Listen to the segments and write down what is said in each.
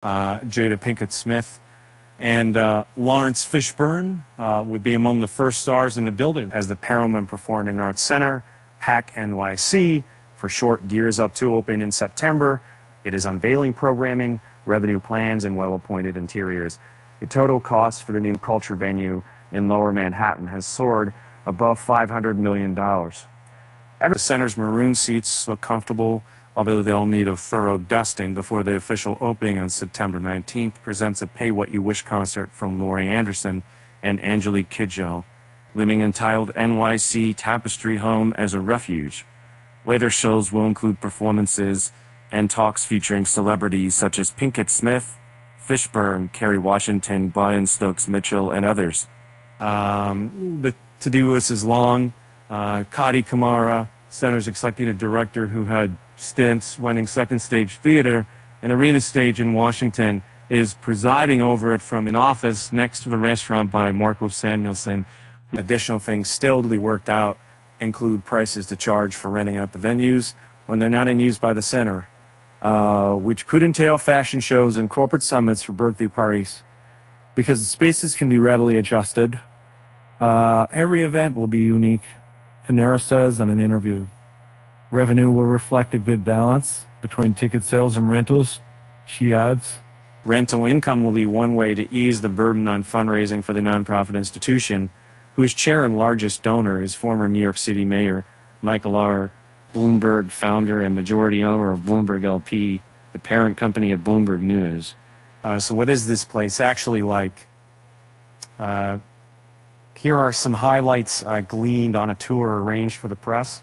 Jada Pinkett Smith, and Laurence Fishburne would be among the first stars in the building as the Perelman Performing Arts Center, PAC NYC, for short, gears up to open in September. It is unveiling programming, revenue plans, and well-appointed interiors. The total cost for the new culture venue in Lower Manhattan has soared above $500 million. The center's maroon seats look comfortable, although they'll need a thorough dusting before the official opening on September 19th presents a Pay What You Wish concert from Laurie Anderson and Angelique Kidjo, living entitled NYC Tapestry Home as a Refuge. Later shows will include performances and talks featuring celebrities such as Pinkett Smith, Fishburne, Kerry Washington, Brian Stokes Mitchell, and others. The to-do list is long. Kadi Kamara, Center's executive director who had stints running Second Stage Theater and Arena Stage in Washington, is presiding over it from an office next to the restaurant by Marco Samuelson. Additional things still to be worked out include prices to charge for renting out the venues when they're not in use by the center, which could entail fashion shows and corporate summits for birthday parties. Because the spaces can be readily adjusted, every event will be unique, Panera says in an interview. Revenue will reflect a good balance between ticket sales and rentals, she adds. Rental income will be one way to ease the burden on fundraising for the nonprofit institution, whose chair and largest donor is former New York City Mayor Michael R. Bloomberg, founder and majority owner of Bloomberg LP, the parent company of Bloomberg News. So what is this place actually like? Here are some highlights gleaned on a tour arranged for the press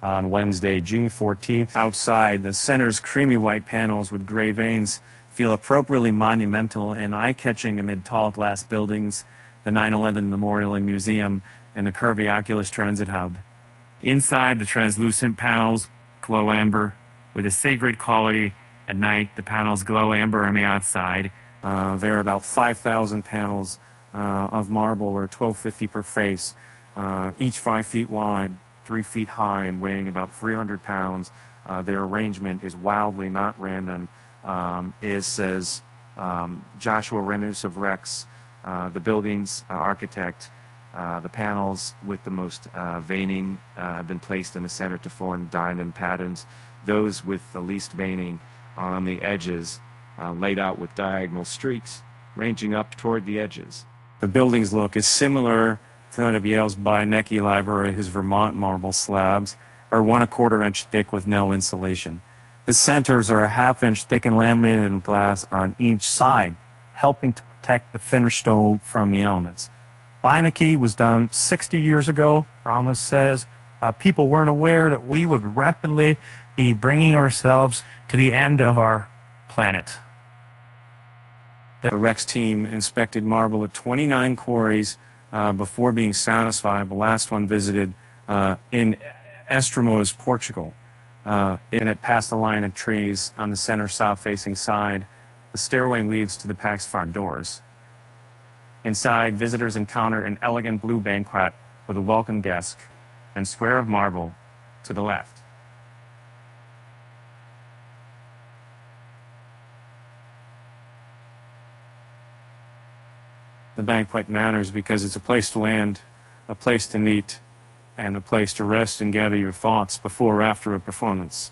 on Wednesday, June 14th. Outside, the center's creamy white panels with gray veins feel appropriately monumental and eye-catching amid tall glass buildings, the 9/11 Memorial and Museum, and the curvy Oculus Transit Hub. Inside, the translucent panels glow amber with a sacred quality. At night, the panels glow amber on the outside. There are about 5,000 panels of marble, or $12.50 per face, each 5 feet wide, 3 feet high, and weighing about 300 pounds. Their arrangement is wildly not random, says Joshua Renus of Rex, the building's architect. The panels with the most veining have been placed in the center to form diamond patterns. Those with the least veining are on the edges, laid out with diagonal streaks, ranging up toward the edges. The building's look is similar to that of Yale's Beinecke Library, whose Vermont marble slabs are 1¼ inch thick with no insulation. The centers are a 1/2 inch thick and laminated glass on each side, helping to protect the finished stone from the elements. Beinecke was done 60 years ago, Ramos says. People weren't aware that we would rapidly be bringing ourselves to the end of our planet. The Rex team inspected marble at 29 quarries before being satisfied. The last one visited in Estremoz, Portugal. And it passed the line of trees on the center south-facing side. The stairway leads to the PAC's front doors. Inside, visitors encounter an elegant blue banquet with a welcome desk and square of marble to the left. The banquet matters because it's a place to land, a place to meet, and a place to rest and gather your thoughts before or after a performance,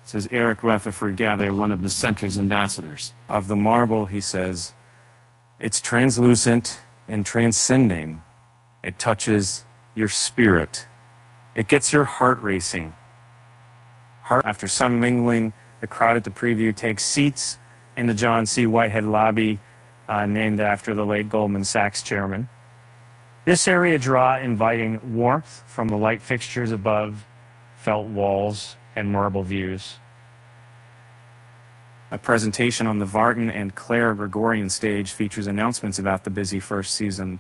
says Eric Rutherford Gather, one of the center's ambassadors. Of the marble, he says, it's translucent and transcending. It touches your spirit. It gets your heart racing. After some mingling, the crowd at the preview takes seats in the John C. Whitehead lobby, named after the late Goldman Sachs chairman. This area draw inviting warmth from the light fixtures above, felt walls, and marble views. A presentation on the Vartan and Claire Gregorian stage features announcements about the busy first season.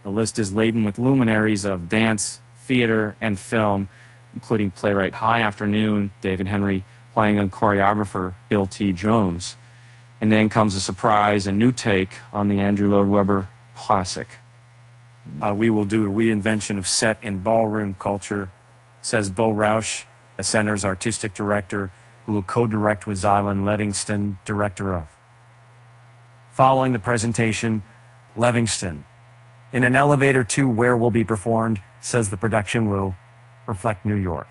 The list is laden with luminaries of dance, theater, and film, including playwright High Afternoon, David Henry, playing on choreographer Bill T. Jones. And then comes a surprise, a new take on the Andrew Lloyd Webber classic. We will do a reinvention of set and ballroom culture, says Bo Rausch, the center's artistic director, who will co-direct with Zylan Lettingston, director of Following the presentation, Livingston. In an elevator to where will be performed, says the production will reflect New York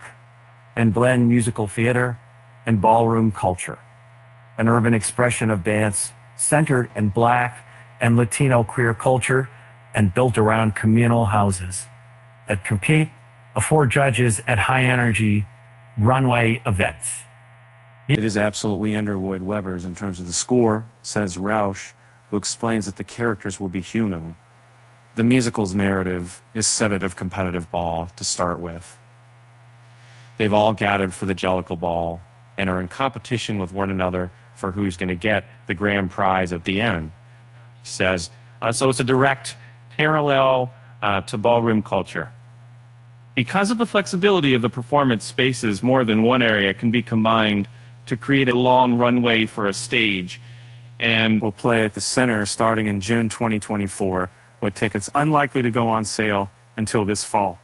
and blend musical theater and ballroom culture, an urban expression of dance centered in Black and Latino queer culture and built around communal houses that compete before judges at high-energy runway events. It is absolutely Underwood Weber's in terms of the score, says Rausch, who explains that the characters will be human. The musical's narrative is set of competitive ball to start with. They've all gathered for the Jellicle Ball and are in competition with one another for who's going to get the grand prize at the end. He says, so it's a direct parallel to ballroom culture. Because of the flexibility of the performance spaces, more than one area can be combined to create a long runway for a stage. And we'll play at the center starting in June 2024, with tickets unlikely to go on sale until this fall.